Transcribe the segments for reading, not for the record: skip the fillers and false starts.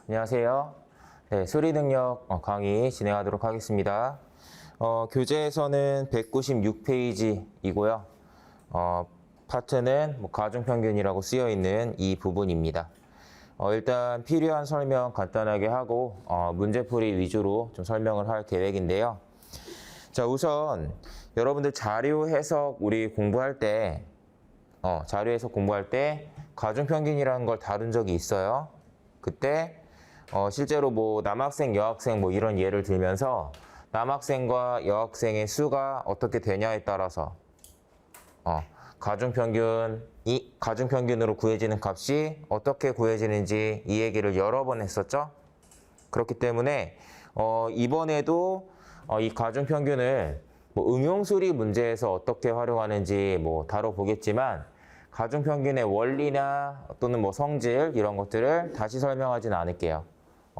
안녕하세요. 네, 수리 능력 강의 진행하도록 하겠습니다. 교재에서는 196페이지이고요. 파트는 가중평균이라고 쓰여 있는 이 부분입니다. 일단 필요한 설명 간단하게 하고 문제풀이 위주로 좀 설명을 할 계획인데요. 자, 우선 여러분들 자료 해석 우리 공부할 때 자료 해석 공부할 때 가중평균이라는 걸 다룬 적이 있어요. 그때 실제로 남학생, 여학생 이런 예를 들면서 남학생과 여학생의 수가 어떻게 되냐에 따라서 가중평균으로 구해지는 값이 어떻게 구해지는지 이 얘기를 여러 번 했었죠. 그렇기 때문에 이번에도 이 가중평균을 응용수리 문제에서 어떻게 활용하는지 다뤄보겠지만 가중평균의 원리나 또는 성질 이런 것들을 다시 설명하지는 않을게요.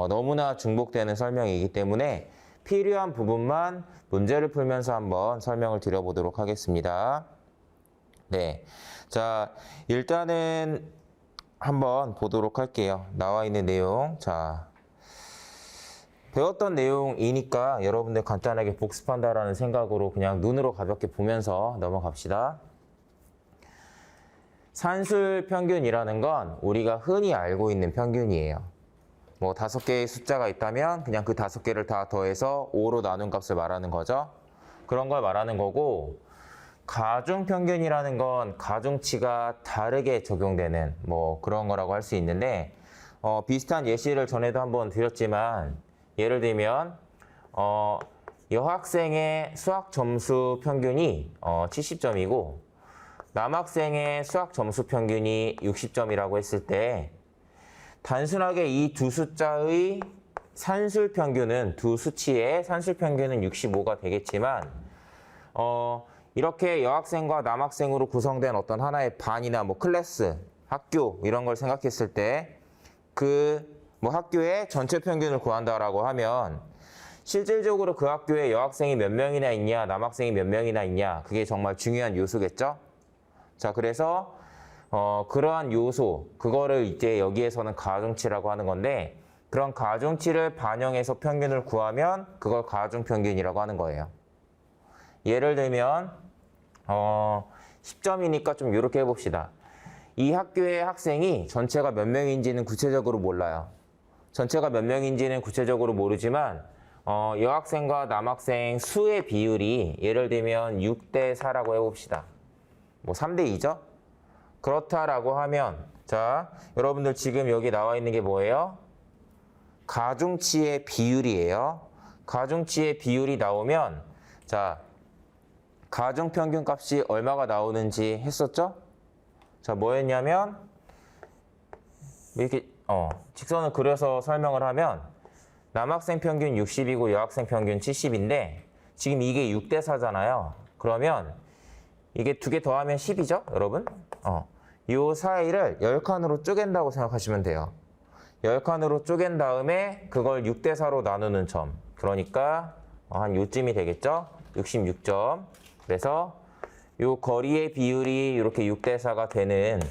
너무나 중복되는 설명이기 때문에 필요한 부분만 문제를 풀면서 한번 설명을 드려보도록 하겠습니다. 네, 자 일단은 한번 보도록 할게요. 나와 있는 내용, 자 배웠던 내용이니까 여러분들 간단하게 복습한다라는 생각으로 그냥 눈으로 가볍게 보면서 넘어갑시다. 산술 평균이라는 건 우리가 흔히 알고 있는 평균이에요. 5개의 숫자가 있다면 그냥 그 5개를 다 더해서 5로 나눈 값을 말하는 거죠. 그런 걸 말하는 거고, 가중평균이라는 건 가중치가 다르게 적용되는 그런 거라고 할 수 있는데, 비슷한 예시를 전에도 한번 드렸지만, 예를 들면 여학생의 수학 점수 평균이 70점이고 남학생의 수학 점수 평균이 60점이라고 했을 때 단순하게 이 두 숫자의 산술 평균은, 두 수치의 산술 평균은 65가 되겠지만 이렇게 여학생과 남학생으로 구성된 어떤 하나의 반이나 클래스, 학교 이런 걸 생각했을 때 그 학교의 전체 평균을 구한다라고 하면 실질적으로 그 학교에 여학생이 몇 명이나 있냐, 남학생이 몇 명이나 있냐, 그게 정말 중요한 요소겠죠? 자, 그래서 그러한 요소, 그거를 이제 여기에서는 가중치라고 하는 건데, 그런 가중치를 반영해서 평균을 구하면 그걸 가중평균이라고 하는 거예요. 예를 들면 10점이니까 좀 이렇게 해봅시다. 이 학교의 학생이 전체가 몇 명인지는 구체적으로 몰라요. 전체가 몇 명인지는 구체적으로 모르지만 여학생과 남학생 수의 비율이 예를 들면 6대 4라고 해봅시다. 3대 2죠? 그렇다라고 하면, 자, 여러분들 지금 여기 나와 있는 게 뭐예요? 가중치의 비율이에요. 가중치의 비율이 나오면, 자, 가중평균 값이 얼마가 나오는지 했었죠? 자, 뭐였냐면, 이렇게, 직선을 그려서 설명을 하면, 남학생 평균 60이고 여학생 평균 70인데, 지금 이게 6대 4잖아요. 그러면, 이게 2개 더하면 10이죠, 여러분? 요 사이를 10칸으로 쪼갠다고 생각하시면 돼요. 10칸으로 쪼갠 다음에 그걸 6대 4로 나누는 점. 그러니까 한 요쯤이 되겠죠? 66점. 그래서 요 거리의 비율이 이렇게 6대 4가 되는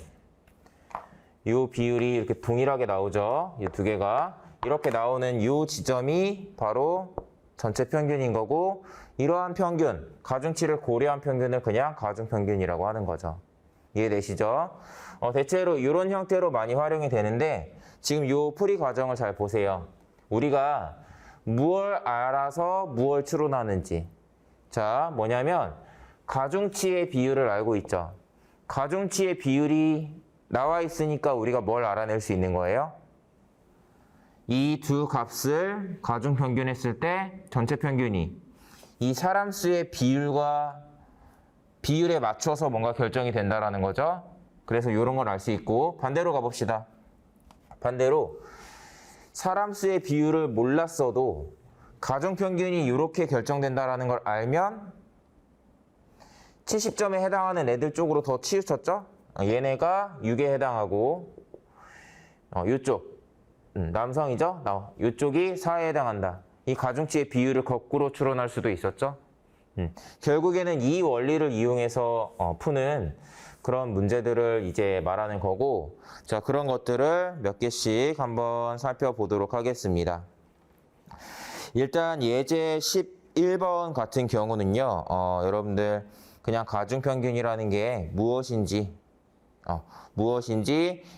요 비율이 이렇게 동일하게 나오죠. 이 두 개가. 이렇게 나오는 요 지점이 바로 전체 평균인 거고, 이러한 평균, 가중치를 고려한 평균을 그냥 가중평균이라고 하는 거죠. 이해되시죠? 대체로 이런 형태로 많이 활용이 되는데, 지금 요 풀이 과정을 잘 보세요. 우리가 무엇을 알아서 무엇을 추론하는지. 자, 뭐냐면 가중치의 비율을 알고 있죠. 가중치의 비율이 나와 있으니까 우리가 뭘 알아낼 수 있는 거예요? 이 두 값을 가중평균했을 때 전체 평균이 이 사람 수의 비율에 맞춰서 뭔가 결정이 된다라는 거죠. 그래서 이런 걸 알 수 있고, 반대로 가봅시다. 반대로 사람 수의 비율을 몰랐어도 가중평균이 이렇게 결정된다라는 걸 알면 70점에 해당하는 애들 쪽으로 더 치우쳤죠? 얘네가 6에 해당하고 이쪽 남성이죠? 이쪽이 4에 해당한다. 이 가중치의 비율을 거꾸로 추론할 수도 있었죠? 결국에는 이 원리를 이용해서 푸는 그런 문제들을 이제 말하는 거고, 자, 그런 것들을 몇 개씩 한번 살펴보도록 하겠습니다. 일단 예제 11번 같은 경우는요, 여러분들 그냥 가중평균이라는 게 무엇인지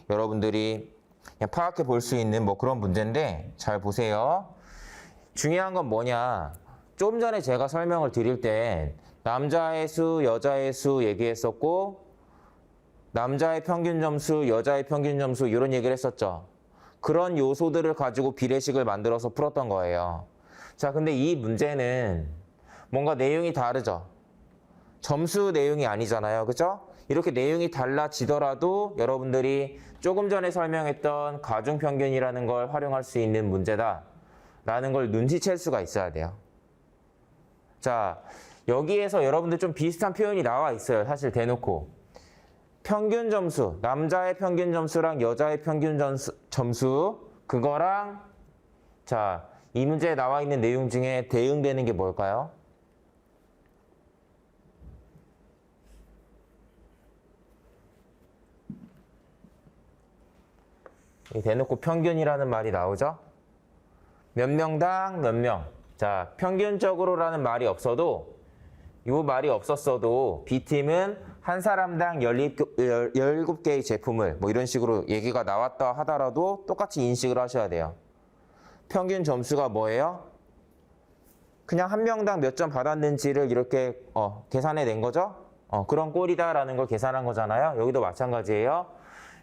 여러분들이 그냥 파악해 볼 수 있는 뭐 그런 문제인데, 잘 보세요. 중요한 건 뭐냐? 좀 전에 제가 설명을 드릴 때 남자의 수, 여자의 수 얘기했었고, 남자의 평균 점수, 여자의 평균 점수 이런 얘기를 했었죠. 그런 요소들을 가지고 비례식을 만들어서 풀었던 거예요. 자, 근데 이 문제는 뭔가 내용이 다르죠. 점수 내용이 아니잖아요. 그죠? 이렇게 내용이 달라지더라도 여러분들이 조금 전에 설명했던 가중평균이라는 걸 활용할 수 있는 문제다 라는 걸 눈치챌 수가 있어야 돼요. 자, 여기에서 여러분들 좀 비슷한 표현이 나와 있어요. 사실 대놓고. 평균 점수, 남자의 평균 점수랑 여자의 평균 점수, 그거랑, 자, 이 문제에 나와 있는 내용 중에 대응되는 게 뭘까요? 대놓고 평균이라는 말이 나오죠? 몇 명당 몇 명. 자, 평균적으로라는 말이 없어도, 이 말이 없었어도 B팀은 한 사람당 17개의 제품을 뭐 이런 식으로 얘기가 나왔다 하더라도 똑같이 인식을 하셔야 돼요. 평균 점수가 뭐예요? 그냥 한 명당 몇 점 받았는지를 이렇게 계산해 낸 거죠? 그런 꼴이다라는 걸 계산한 거잖아요. 여기도 마찬가지예요.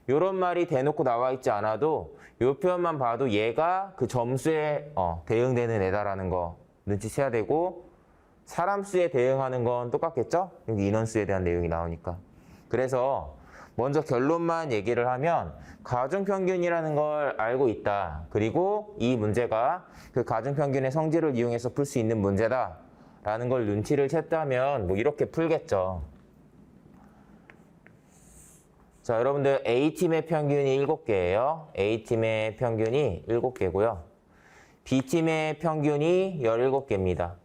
이런 말이 대놓고 나와 있지 않아도 이 표현만 봐도 얘가 그 점수에 대응되는 애다라는 거 눈치채야 되고, 사람 수에 대응하는 건 똑같겠죠? 여기 인원수에 대한 내용이 나오니까. 그래서 먼저 결론만 얘기를 하면 가중평균이라는 걸 알고 있다. 그리고 이 문제가 그 가중평균의 성질을 이용해서 풀 수 있는 문제다 라는 걸 눈치를 챘다면 뭐 이렇게 풀겠죠. 자, 여러분들 A팀의 평균이 7개예요. A팀의 평균이 7개고요. B팀의 평균이 17개입니다.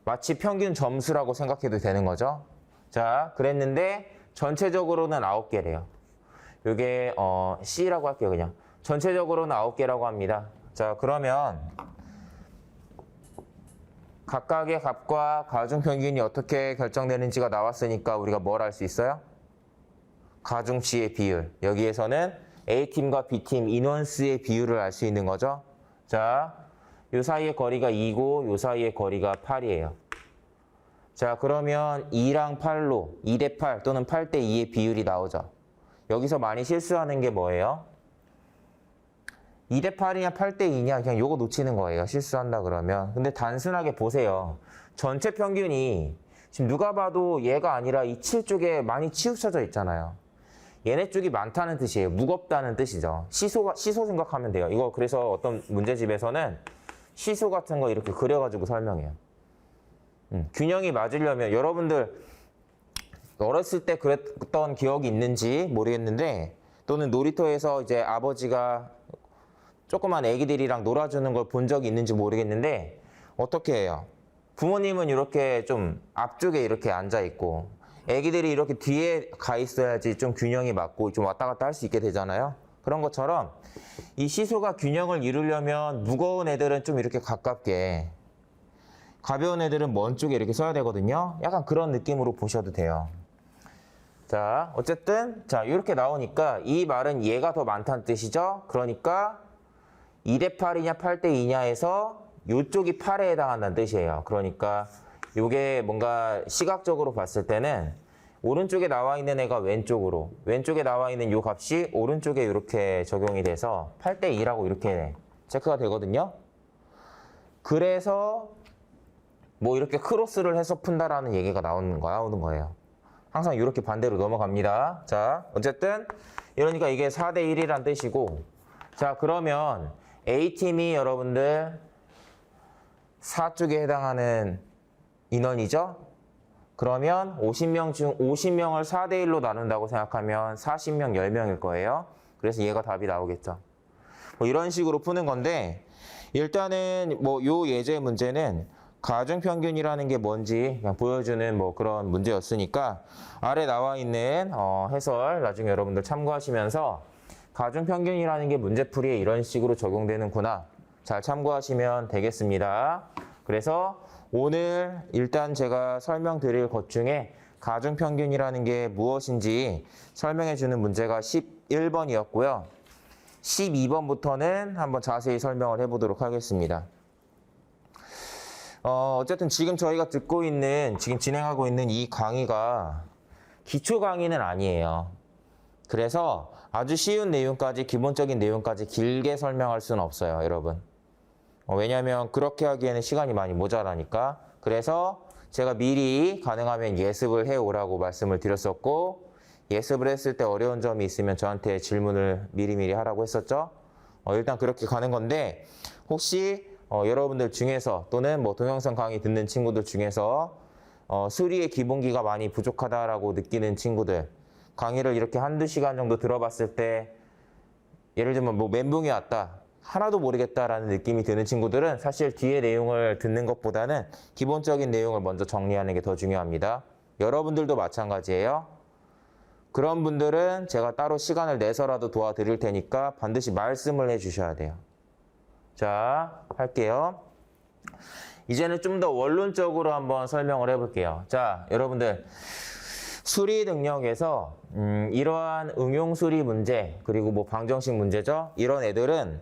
마치 평균 점수라고 생각해도 되는 거죠. 자, 그랬는데 전체적으로는 9개래요. 이게 C라고 할게요. 그냥 전체적으로는 9개라고 합니다. 자, 그러면 각각의 값과 가중평균이 어떻게 결정되는지가 나왔으니까 우리가 뭘 알 수 있어요? 가중치의 비율. 여기에서는 A팀과 B팀 인원수의 비율을 알 수 있는 거죠. 자, 요 사이의 거리가 2고 요 사이의 거리가 8이에요. 자, 그러면 2랑 8로 2대 8 또는 8대 2의 비율이 나오죠. 여기서 많이 실수하는 게 뭐예요? 2대 8이냐 8대 2냐 그냥 요거 놓치는 거예요. 실수한다 그러면. 근데 단순하게 보세요. 전체 평균이 지금 누가 봐도 얘가 아니라 이 7쪽에 많이 치우쳐져 있잖아요. 얘네 쪽이 많다는 뜻이에요. 무겁다는 뜻이죠. 시소 생각하면 돼요. 이거 그래서 어떤 문제집에서는 시소 같은 거 이렇게 그려가지고 설명해요. 균형이 맞으려면 여러분들 어렸을 때 그랬던 기억이 있는지 모르겠는데, 또는 놀이터에서 이제 아버지가 조그만 애기들이랑 놀아주는 걸 본 적이 있는지 모르겠는데, 어떻게 해요? 부모님은 이렇게 좀 앞쪽에 이렇게 앉아 있고 애기들이 이렇게 뒤에 가 있어야지 좀 균형이 맞고 좀 왔다 갔다 할 수 있게 되잖아요. 그런 것처럼 이 시소가 균형을 이루려면 무거운 애들은 좀 이렇게 가깝게, 가벼운 애들은 먼 쪽에 이렇게 서야 되거든요. 약간 그런 느낌으로 보셔도 돼요. 자, 어쨌든 자, 이렇게 나오니까 이 말은 얘가 더 많다는 뜻이죠. 그러니까 2대 8이냐 8대 2냐에서 이쪽이 8에 해당한다는 뜻이에요. 그러니까 이게 뭔가 시각적으로 봤을 때는 오른쪽에 나와 있는 애가 왼쪽에 나와 있는 이 값이 오른쪽에 이렇게 적용이 돼서 8대 2라고 이렇게 체크가 되거든요. 그래서 뭐 이렇게 크로스를 해서 푼다라는 얘기가 나오는 거예요. 항상 이렇게 반대로 넘어갑니다. 자, 어쨌든 이러니까 이게 4대 1이란 뜻이고, 자, 그러면 A팀이 여러분들 4쪽에 해당하는 인원이죠? 그러면 50명 중 50명을 4대 1로 나눈다고 생각하면 40명, 10명일 거예요. 그래서 얘가 답이 나오겠죠. 뭐 이런 식으로 푸는 건데, 일단은 뭐 요 예제 문제는 가중평균이라는 게 뭔지 그냥 보여주는 뭐 그런 문제였으니까 아래 나와 있는 해설 나중에 여러분들 참고하시면서 가중평균이라는 게 문제풀이에 이런 식으로 적용되는구나. 잘 참고하시면 되겠습니다. 그래서 오늘 일단 제가 설명드릴 것 중에 가중평균이라는 게 무엇인지 설명해 주는 문제가 11번이었고요. 12번부터는 한번 자세히 설명을 해보도록 하겠습니다. 어쨌든 지금 저희가 지금 진행하고 있는 이 강의가 기초 강의는 아니에요. 그래서 아주 쉬운 내용까지, 기본적인 내용까지 길게 설명할 수는 없어요, 여러분. 왜냐하면 그렇게 하기에는 시간이 많이 모자라니까. 그래서 제가 미리 가능하면 예습을 해오라고 말씀을 드렸었고, 예습을 했을 때 어려운 점이 있으면 저한테 질문을 미리미리 하라고 했었죠. 일단 그렇게 가는 건데, 혹시 여러분들 중에서 또는 뭐 동영상 강의 듣는 친구들 중에서 수리의 기본기가 많이 부족하다라고 느끼는 친구들, 강의를 이렇게 한두 시간 정도 들어봤을 때 예를 들면 뭐 멘붕이 왔다, 하나도 모르겠다라는 느낌이 드는 친구들은 사실 뒤에 내용을 듣는 것보다는 기본적인 내용을 먼저 정리하는 게 더 중요합니다. 여러분들도 마찬가지예요. 그런 분들은 제가 따로 시간을 내서라도 도와드릴 테니까 반드시 말씀을 해주셔야 돼요. 자, 할게요. 이제는 좀 더 원론적으로 한번 설명을 해볼게요. 자, 여러분들 수리 능력에서 이러한 응용 수리 문제, 그리고 뭐 방정식 문제죠. 이런 애들은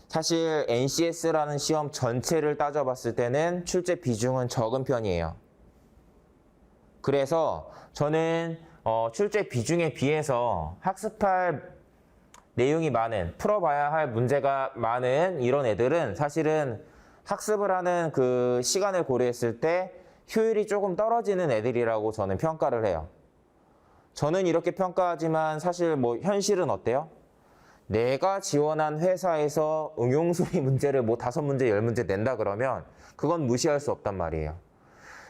사실 NCS라는 시험 전체를 따져봤을 때는 출제 비중은 적은 편이에요. 그래서 저는 출제 비중에 비해서 학습할 내용이 많은, 풀어봐야 할 문제가 많은 이런 애들은 사실은 학습을 하는 그 시간을 고려했을 때 효율이 조금 떨어지는 애들이라고 저는 평가를 해요. 저는 이렇게 평가하지만 사실 뭐 현실은 어때요? 내가 지원한 회사에서 응용수리 문제를 뭐 5문제, 10문제 낸다 그러면 그건 무시할 수 없단 말이에요.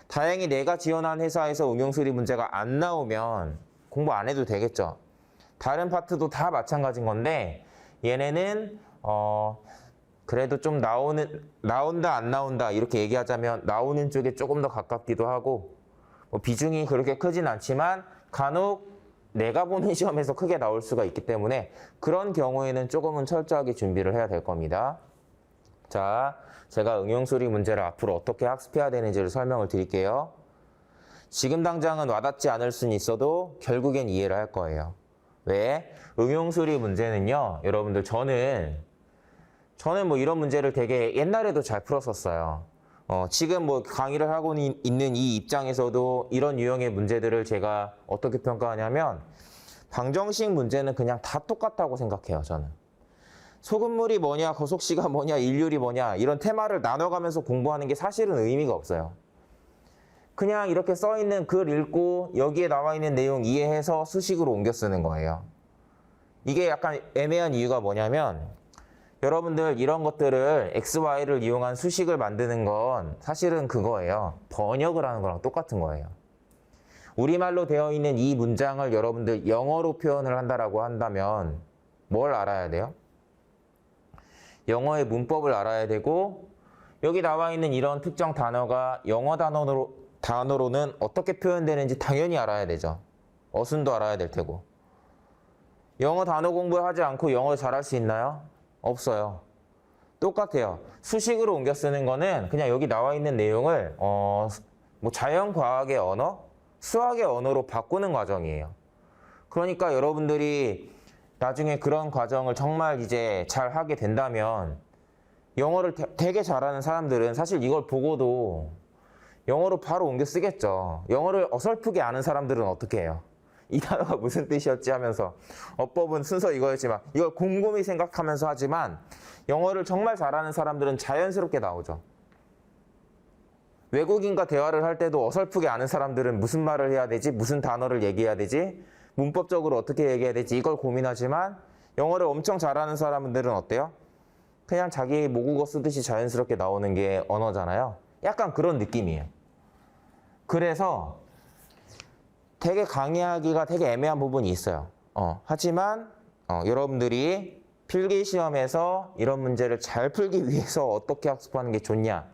다행히 내가 지원한 회사에서 응용수리 문제가 안 나오면 공부 안 해도 되겠죠. 다른 파트도 다 마찬가지인 건데 얘네는 그래도 좀 나온다 안 나온다 이렇게 얘기하자면 나오는 쪽에 조금 더 가깝기도 하고 뭐 비중이 그렇게 크진 않지만 간혹 내가 보는 시험에서 크게 나올 수가 있기 때문에 그런 경우에는 조금은 철저하게 준비를 해야 될 겁니다. 자, 제가 응용수리 문제를 앞으로 어떻게 학습해야 되는지를 설명을 드릴게요. 지금 당장은 와닿지 않을 수는 있어도 결국엔 이해를 할 거예요. 왜? 응용수리 문제는요, 여러분들 저는 뭐 이런 문제를 되게 옛날에도 잘 풀었었어요. 지금 뭐 강의를 하고 있는 이 입장에서도 이런 유형의 문제들을 제가 어떻게 평가하냐면 방정식 문제는 그냥 다 똑같다고 생각해요, 저는. 소금물이 뭐냐, 거속시가 뭐냐, 일률이 뭐냐 이런 테마를 나눠가면서 공부하는 게 사실은 의미가 없어요. 그냥 이렇게 써있는 글 읽고 여기에 나와 있는 내용 이해해서 수식으로 옮겨 쓰는 거예요. 이게 약간 애매한 이유가 뭐냐면 여러분들 이런 것들을 XY를 이용한 수식을 만드는 건 사실은 그거예요. 번역을 하는 거랑 똑같은 거예요. 우리말로 되어 있는 이 문장을 여러분들 영어로 표현을 한다라고 한다면 뭘 알아야 돼요? 영어의 문법을 알아야 되고 여기 나와 있는 이런 특정 단어가 영어 단어로는 어떻게 표현되는지 당연히 알아야 되죠. 어순도 알아야 될 테고. 영어 단어 공부를 하지 않고 영어를 잘할 수 있나요? 없어요. 똑같아요. 수식으로 옮겨 쓰는 거는 그냥 여기 나와 있는 내용을 뭐 자연과학의 언어, 수학의 언어로 바꾸는 과정이에요. 그러니까 여러분들이 나중에 그런 과정을 정말 이제 잘 하게 된다면 영어를 되게 잘하는 사람들은 사실 이걸 보고도 영어로 바로 옮겨 쓰겠죠. 영어를 어설프게 아는 사람들은 어떻게 해요? 이 단어가 무슨 뜻이었지 하면서 어법은 순서 이거였지만 이걸 곰곰이 생각하면서 하지만 영어를 정말 잘하는 사람들은 자연스럽게 나오죠. 외국인과 대화를 할 때도 어설프게 아는 사람들은 무슨 말을 해야 되지? 무슨 단어를 얘기해야 되지? 문법적으로 어떻게 얘기해야 되지? 이걸 고민하지만 영어를 엄청 잘하는 사람들은 어때요? 그냥 자기 모국어 쓰듯이 자연스럽게 나오는 게 언어잖아요. 약간 그런 느낌이에요. 그래서 되게 강의하기가 되게 애매한 부분이 있어요. 하지만 여러분들이 필기시험에서 이런 문제를 잘 풀기 위해서 어떻게 학습하는 게 좋냐?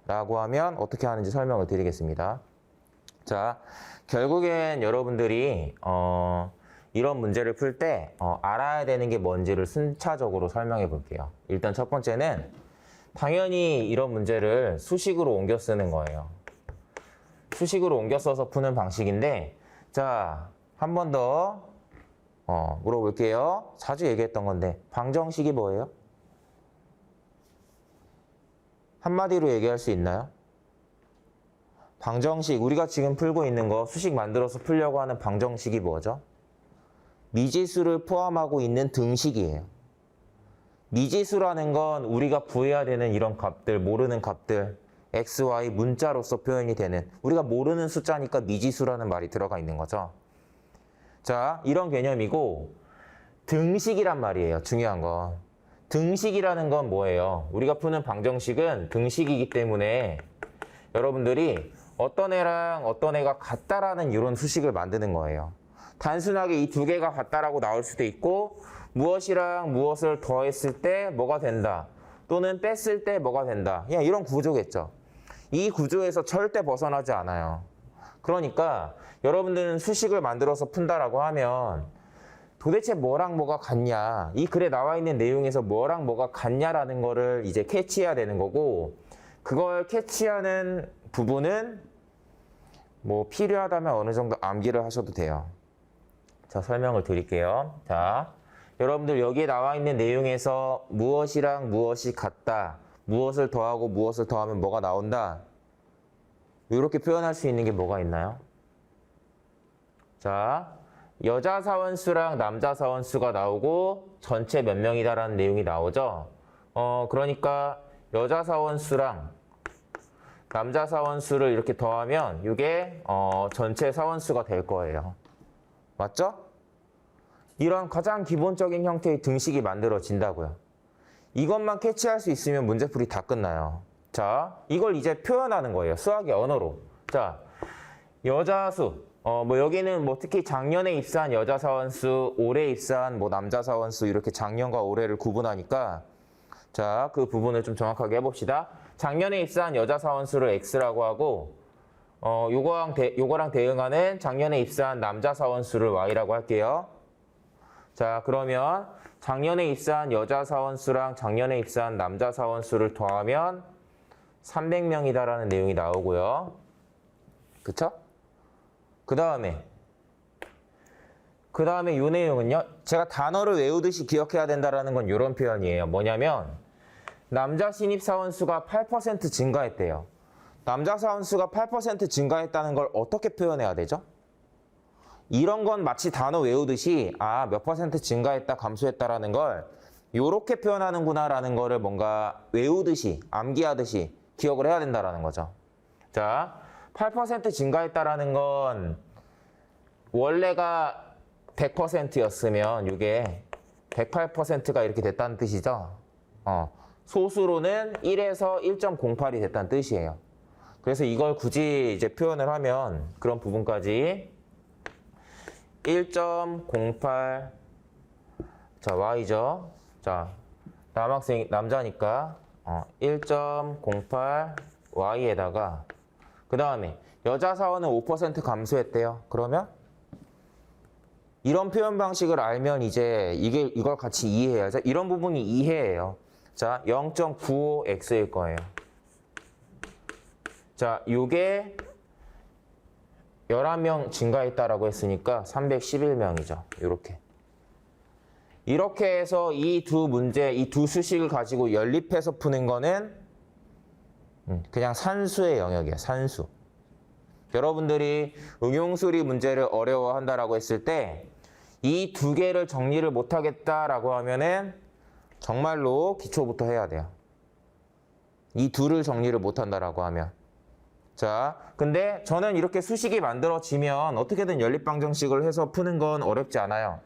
라고 하면 어떻게 하는지 설명을 드리겠습니다. 자, 결국엔 여러분들이 이런 문제를 풀 때 알아야 되는 게 뭔지를 순차적으로 설명해 볼게요. 일단 첫 번째는 당연히 이런 문제를 수식으로 옮겨 쓰는 거예요. 수식으로 옮겨 써서 푸는 방식인데, 자, 한 번 더 물어볼게요. 자주 얘기했던 건데 방정식이 뭐예요? 한마디로 얘기할 수 있나요? 방정식, 우리가 지금 풀고 있는 거 수식 만들어서 풀려고 하는 방정식이 뭐죠? 미지수를 포함하고 있는 등식이에요. 미지수라는 건 우리가 구해야 되는 이런 값들, 모르는 값들, x, y 문자로서 표현이 되는, 우리가 모르는 숫자니까 미지수라는 말이 들어가 있는 거죠. 자, 이런 개념이고, 등식이란 말이에요. 중요한 건. 등식이라는 건 뭐예요? 우리가 푸는 방정식은 등식이기 때문에 여러분들이 어떤 애랑 어떤 애가 같다라는 이런 수식을 만드는 거예요. 단순하게 이 두 개가 같다라고 나올 수도 있고, 무엇이랑 무엇을 더했을 때 뭐가 된다, 또는 뺐을 때 뭐가 된다, 그냥 이런 구조겠죠. 이 구조에서 절대 벗어나지 않아요. 그러니까 여러분들은 수식을 만들어서 푼다라고 하면 도대체 뭐랑 뭐가 같냐, 이 글에 나와 있는 내용에서 뭐랑 뭐가 같냐라는 거를 이제 캐치해야 되는 거고, 그걸 캐치하는 부분은 뭐 필요하다면 어느 정도 암기를 하셔도 돼요. 자, 설명을 드릴게요. 자, 여러분들 여기에 나와 있는 내용에서 무엇이랑 무엇이 같다, 무엇을 더하고 무엇을 더하면 뭐가 나온다, 이렇게 표현할 수 있는 게 뭐가 있나요? 자, 여자 사원수랑 남자 사원수가 나오고 전체 몇 명이다라는 내용이 나오죠. 그러니까 여자 사원수랑 남자 사원수를 이렇게 더하면 이게 전체 사원수가 될 거예요. 맞죠? 이런 가장 기본적인 형태의 등식이 만들어진다고요. 이것만 캐치할 수 있으면 문제풀이 다 끝나요. 자, 이걸 이제 표현하는 거예요. 수학의 언어로. 자, 여자수. 뭐 여기는 뭐 특히 작년에 입사한 여자 사원수, 올해 입사한 뭐 남자 사원수, 이렇게 작년과 올해를 구분하니까, 자, 그 부분을 좀 정확하게 해봅시다. 작년에 입사한 여자 사원수를 X라고 하고, 요거랑 대응하는 작년에 입사한 남자 사원수를 Y라고 할게요. 자, 그러면 작년에 입사한 여자 사원수랑 작년에 입사한 남자 사원수를 더하면 300명이다라는 내용이 나오고요. 그쵸? 그 다음에 이 내용은요, 제가 단어를 외우듯이 기억해야 된다는 건 이런 표현이에요. 뭐냐면 남자 신입 사원수가 8% 증가했대요. 남자 사원수가 8% 증가했다는 걸 어떻게 표현해야 되죠? 이런 건 마치 단어 외우듯이 몇 퍼센트 증가했다, 감소했다라는 걸 이렇게 표현하는구나라는 거를 뭔가 외우듯이, 암기하듯이 기억을 해야 된다라는 거죠. 자, 8% 증가했다라는 건 원래가 100%였으면 이게 108%가 이렇게 됐다는 뜻이죠. 소수로는 1에서 1.08이 됐다는 뜻이에요. 그래서 이걸 굳이 이제 표현을 하면 그런 부분까지 1.08, 자, Y죠. 자, 남자니까 1.08 Y에다가 그 다음에 여자 사원은 5% 감소했대요. 그러면 이런 표현 방식을 알면 이제 이걸 같이 이해해야죠. 이런 부분이 이해예요. 자, 0.95x일 거예요. 자, 요게 11명 증가했다라고 했으니까 311명이죠. 이렇게 해서 이 두 문제, 이 두 수식을 가지고 연립해서 푸는 거는 그냥 산수의 영역이에요. 산수. 여러분들이 응용수리 문제를 어려워한다라고 했을 때 이 두 개를 정리를 못하겠다라고 하면은 정말로 기초부터 해야 돼요. 이 둘을 정리를 못한다라고 하면. 자, 근데 저는 이렇게 수식이 만들어지면 어떻게든 연립방정식을 해서 푸는 건 어렵지 않아요.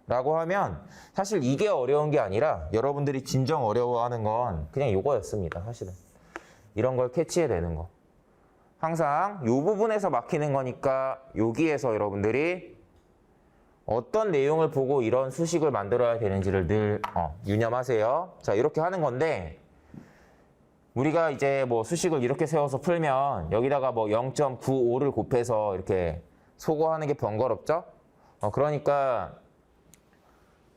라고 하면 사실 이게 어려운 게 아니라 여러분들이 진정 어려워하는 건 그냥 이거였습니다. 사실은. 이런 걸 캐치해야 되는 거. 항상 이 부분에서 막히는 거니까 여기에서 여러분들이 어떤 내용을 보고 이런 수식을 만들어야 되는지를 늘 유념하세요. 자, 이렇게 하는 건데 우리가 이제 뭐 수식을 이렇게 세워서 풀면 여기다가 뭐 0.95를 곱해서 이렇게 소거하는 게 번거롭죠? 그러니까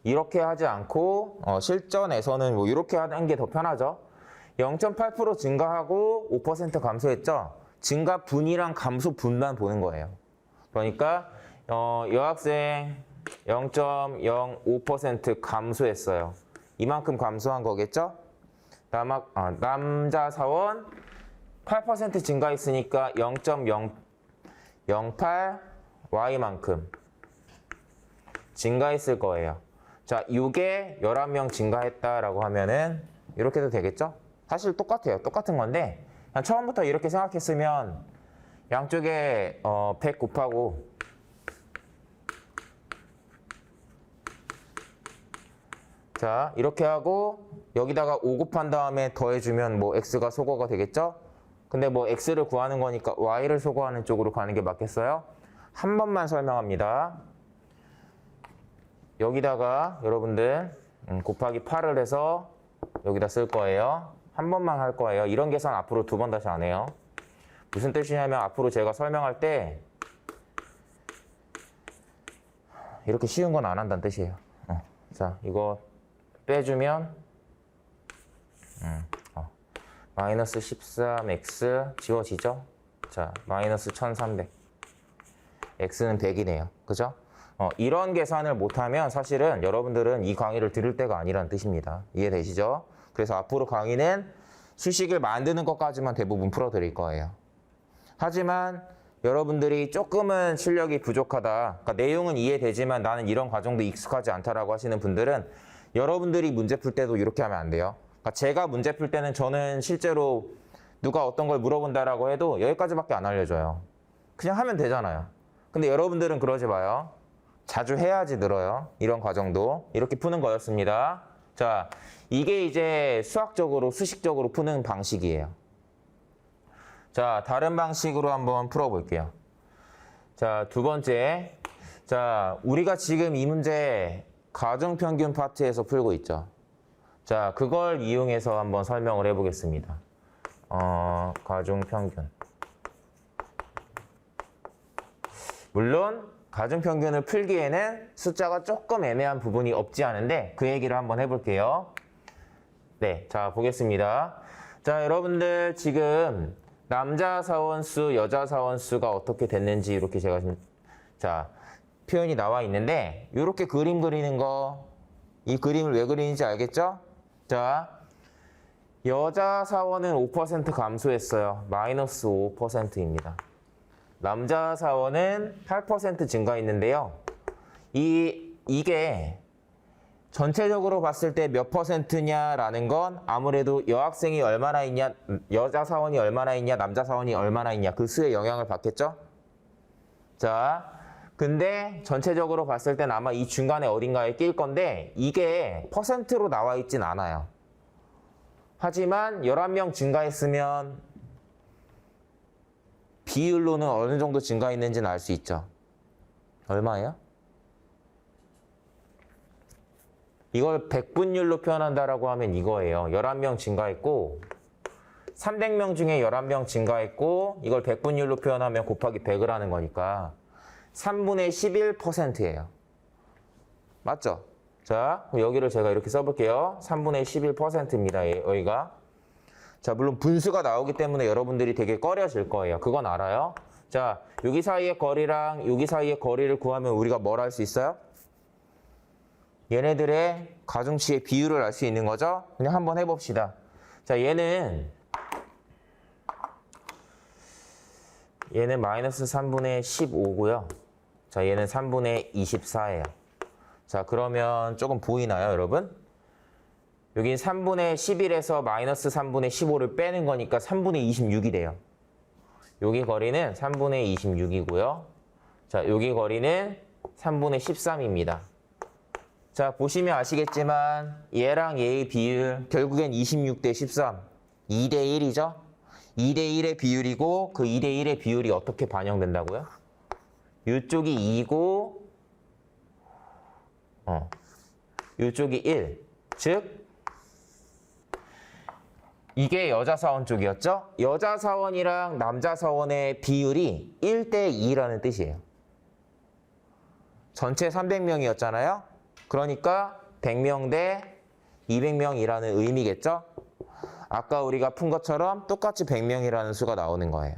이렇게 하지 않고 실전에서는 뭐 이렇게 하는 게 더 편하죠? 0.8% 증가하고 5% 감소했죠? 증가분이랑 감소분만 보는 거예요. 그러니까 여학생 0.05% 감소했어요. 이만큼 감소한 거겠죠? 남자 사원 8% 증가했으니까 0.008Y만큼 증가했을 거예요. 자, 이게 11명 증가했다라고 하면은 이렇게도 되겠죠? 사실 똑같아요. 똑같은 건데 그냥 처음부터 이렇게 생각했으면 양쪽에 100 곱하고 자, 이렇게 하고 여기다가 5 곱한 다음에 더해주면 뭐 x가 소거가 되겠죠? 근데 뭐 x를 구하는 거니까 y를 소거하는 쪽으로 가는 게 맞겠어요? 한 번만 설명합니다. 여기다가 여러분들 곱하기 8을 해서 여기다 쓸 거예요. 한 번만 할 거예요. 이런 계산 앞으로 2번 다시 안 해요. 무슨 뜻이냐면 앞으로 제가 설명할 때 이렇게 쉬운 건 안 한다는 뜻이에요. 자, 이거 빼주면 마이너스 13x 지워지죠? 자, 마이너스 1300 x는 100이네요. 그죠? 이런 계산을 못하면 사실은 여러분들은 이 강의를 들을 때가 아니라는 뜻입니다. 이해되시죠? 그래서 앞으로 강의는 수식을 만드는 것까지만 대부분 풀어드릴 거예요. 하지만 여러분들이 조금은 실력이 부족하다, 그러니까 내용은 이해되지만 나는 이런 과정도 익숙하지 않다라고 하시는 분들은 여러분들이 문제 풀 때도 이렇게 하면 안 돼요. 그러니까 제가 문제 풀 때는 저는 실제로 누가 어떤 걸 물어본다라고 해도 여기까지밖에 안 알려줘요. 그냥 하면 되잖아요. 근데 여러분들은 그러지 마요. 자주 해야지 늘어요. 이런 과정도 이렇게 푸는 거였습니다. 자, 이게 이제 수학적으로 수식적으로 푸는 방식이에요. 자, 다른 방식으로 한번 풀어볼게요. 자, 두 번째. 자, 우리가 지금 이 문제 가중평균 파트에서 풀고 있죠. 자, 그걸 이용해서 한번 설명을 해보겠습니다. 가중평균. 물론 가중평균을 풀기에는 숫자가 조금 애매한 부분이 없지 않은데 그 얘기를 한번 해볼게요. 네, 자, 보겠습니다. 자, 여러분들 지금 남자 사원수, 여자 사원수가 어떻게 됐는지 이렇게 제가 지금 자, 표현이 나와 있는데 이렇게 그림 그리는 거, 이 그림을 왜 그리는지 알겠죠? 자, 여자 사원은 5% 감소했어요. 마이너스 5%입니다. 남자 사원은 8% 증가했는데요. 이게 전체적으로 봤을 때 몇 %냐라는 건 아무래도 여학생이 얼마나 있냐, 여자 사원이 얼마나 있냐, 남자 사원이 얼마나 있냐 그 수에 영향을 받겠죠? 자, 근데 전체적으로 봤을 땐 아마 이 중간에 어딘가에 낄 건데 이게 퍼센트로 나와 있진 않아요. 하지만 11명 증가했으면 비율로는 어느 정도 증가했는지는 알 수 있죠. 얼마예요? 이걸 백분율로 표현한다라고 하면 이거예요. 11명 증가했고 300명 중에 11명 증가했고 이걸 백분율로 표현하면 곱하기 100을 하는 거니까 3분의 11%예요. 맞죠? 자, 여기를 제가 이렇게 써볼게요. 3분의 11%입니다. 여기가. 자, 물론 분수가 나오기 때문에 여러분들이 되게 꺼려질 거예요. 그건 알아요. 자, 여기 사이의 거리랑 여기 사이의 거리를 구하면 우리가 뭘 할 수 있어요? 얘네들의 가중치의 비율을 알 수 있는 거죠? 그냥 한번 해봅시다. 자, 얘는 마이너스 3분의 15고요. 자, 얘는 3분의 24예요. 자, 그러면 조금 보이나요, 여러분? 여긴 3분의 11에서 마이너스 3분의 15를 빼는 거니까 3분의 26이 돼요. 여기 거리는 3분의 26이고요. 자, 여기 거리는 3분의 13입니다. 자, 보시면 아시겠지만 얘랑 얘의 비율 결국엔 26대 13, 2대 1이죠? 2대 1의 비율이고 그 2대 1의 비율이 어떻게 반영된다고요? 이쪽이 2고 이쪽이 1. 즉 이게 여자 사원 쪽이었죠? 여자 사원이랑 남자 사원의 비율이 1대2라는 뜻이에요. 전체 300명이었잖아요? 그러니까 100명 대 200명이라는 의미겠죠? 아까 우리가 푼 것처럼 똑같이 100명이라는 수가 나오는 거예요.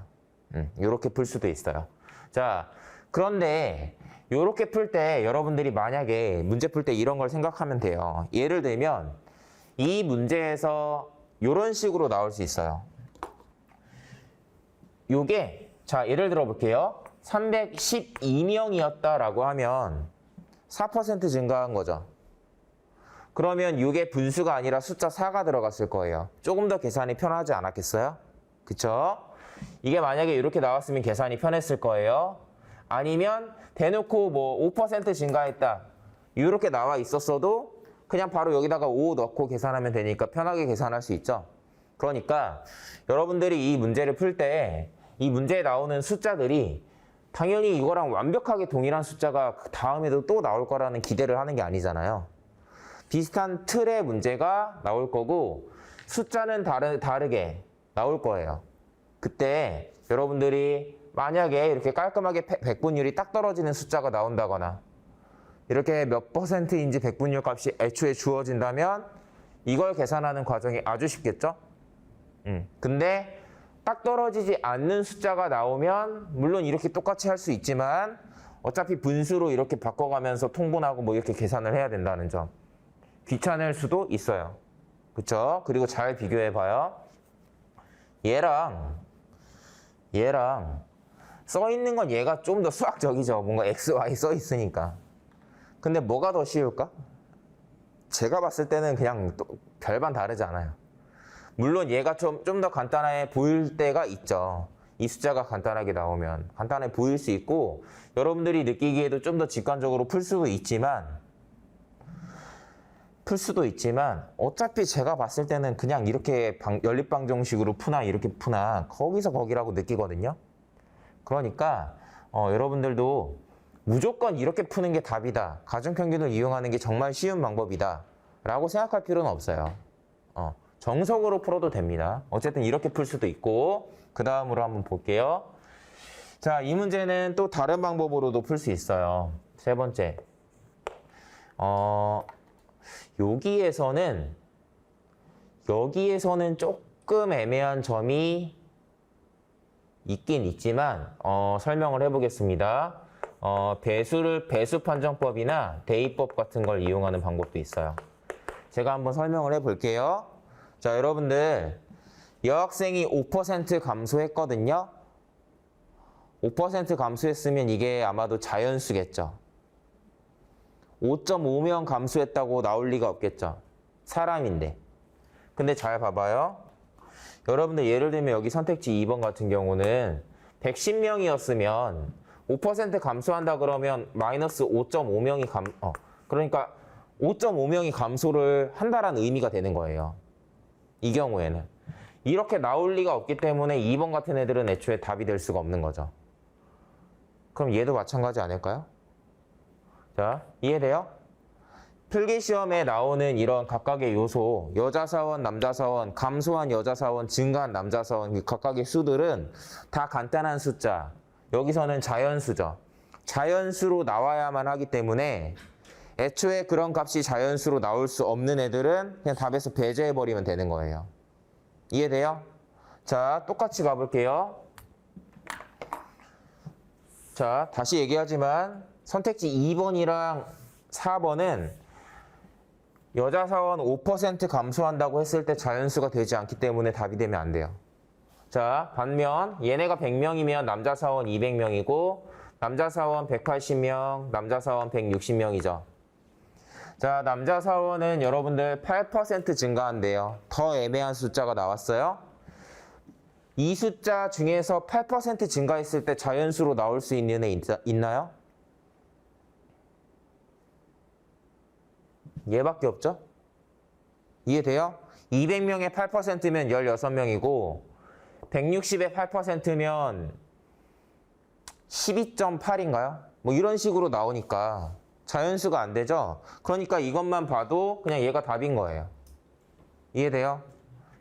이렇게 풀 수도 있어요. 자, 그런데 이렇게 풀 때 여러분들이 만약에 문제 풀 때 이런 걸 생각하면 돼요. 예를 들면 이 문제에서 이런 식으로 나올 수 있어요. 요게 자 예를 들어 볼게요. 312명이었다라고 하면 4% 증가한 거죠. 그러면 이게 분수가 아니라 숫자 4가 들어갔을 거예요. 조금 더 계산이 편하지 않았겠어요? 그쵸? 이게 만약에 이렇게 나왔으면 계산이 편했을 거예요. 아니면 대놓고 뭐 5% 증가했다. 이렇게 나와 있었어도 그냥 바로 여기다가 5 넣고 계산하면 되니까 편하게 계산할 수 있죠. 그러니까 여러분들이 이 문제를 풀 때 이 문제에 나오는 숫자들이 당연히 이거랑 완벽하게 동일한 숫자가 그 다음에도 또 나올 거라는 기대를 하는 게 아니잖아요. 비슷한 틀의 문제가 나올 거고 숫자는 다르게 나올 거예요. 그때 여러분들이 만약에 이렇게 깔끔하게 백분율이 딱 떨어지는 숫자가 나온다거나 이렇게 몇 %인지 백분율 값이 애초에 주어진다면 이걸 계산하는 과정이 아주 쉽겠죠? 근데 딱 떨어지지 않는 숫자가 나오면 물론 이렇게 똑같이 할 수 있지만 어차피 분수로 이렇게 바꿔가면서 통분하고 뭐 이렇게 계산을 해야 된다는 점. 귀찮을 수도 있어요. 그쵸? 그리고 잘 비교해봐요. 얘랑 써 있는 건 얘가 좀 더 수학적이죠. 뭔가 x, y 써 있으니까. 근데 뭐가 더 쉬울까? 제가 봤을 때는 그냥 별반 다르지 않아요. 물론 얘가 좀 더 간단해 보일 때가 있죠. 이 숫자가 간단하게 나오면 간단해 보일 수 있고 여러분들이 느끼기에도 좀 더 직관적으로 풀 수도 있지만 어차피 제가 봤을 때는 그냥 이렇게 연립방정식으로 푸나 이렇게 푸나 거기서 거기라고 느끼거든요. 그러니까 여러분들도 무조건 이렇게 푸는 게 답이다. 가중평균을 이용하는 게 정말 쉬운 방법이다. 라고 생각할 필요는 없어요. 정석으로 풀어도 됩니다. 어쨌든 이렇게 풀 수도 있고 그 다음으로 한번 볼게요. 자, 이 문제는 또 다른 방법으로도 풀 수 있어요. 세 번째. 여기에서는 조금 애매한 점이 있긴 있지만 설명을 해보겠습니다. 배수 판정법이나 대입법 같은 걸 이용하는 방법도 있어요. 제가 한번 설명을 해볼게요. 자, 여러분들 여학생이 5% 감소했거든요. 5% 감소했으면 이게 아마도 자연수겠죠. 5.5명 감소했다고 나올 리가 없겠죠. 사람인데. 근데 잘 봐봐요. 여러분들 예를 들면 여기 선택지 2번 같은 경우는 110명이었으면 5% 감소한다 그러면 마이너스 5.5명이 그러니까 5.5명이 감소를 한다라는 의미가 되는 거예요. 이 경우에는. 이렇게 나올 리가 없기 때문에 2번 같은 애들은 애초에 답이 될 수가 없는 거죠. 그럼 얘도 마찬가지 아닐까요? 자, 이해돼요? 필기시험에 나오는 이런 각각의 요소, 여자 사원, 남자 사원, 감소한 여자 사원, 증가한 남자 사원, 각각의 수들은 다 간단한 숫자. 여기서는 자연수죠. 자연수로 나와야만 하기 때문에 애초에 그런 값이 자연수로 나올 수 없는 애들은 그냥 답에서 배제해버리면 되는 거예요. 이해돼요? 자, 똑같이 가볼게요. 자, 다시 얘기하지만 선택지 2번이랑 4번은 여자 사원 5% 감소한다고 했을 때 자연수가 되지 않기 때문에 답이 되면 안 돼요. 자, 반면 얘네가 100명이면 남자 사원 200명이고 남자 사원 180명, 남자 사원 160명이죠. 자, 남자 사원은 여러분들 8% 증가한대요. 더 애매한 숫자가 나왔어요. 이 숫자 중에서 8% 증가했을 때 자연수로 나올 수 있는 애 있나요? 얘밖에 없죠? 이해돼요? 200명의 8%면 16명이고 160의 8%면 12.8인가요? 뭐 이런 식으로 나오니까 자연수가 안 되죠? 그러니까 이것만 봐도 그냥 얘가 답인 거예요. 이해돼요?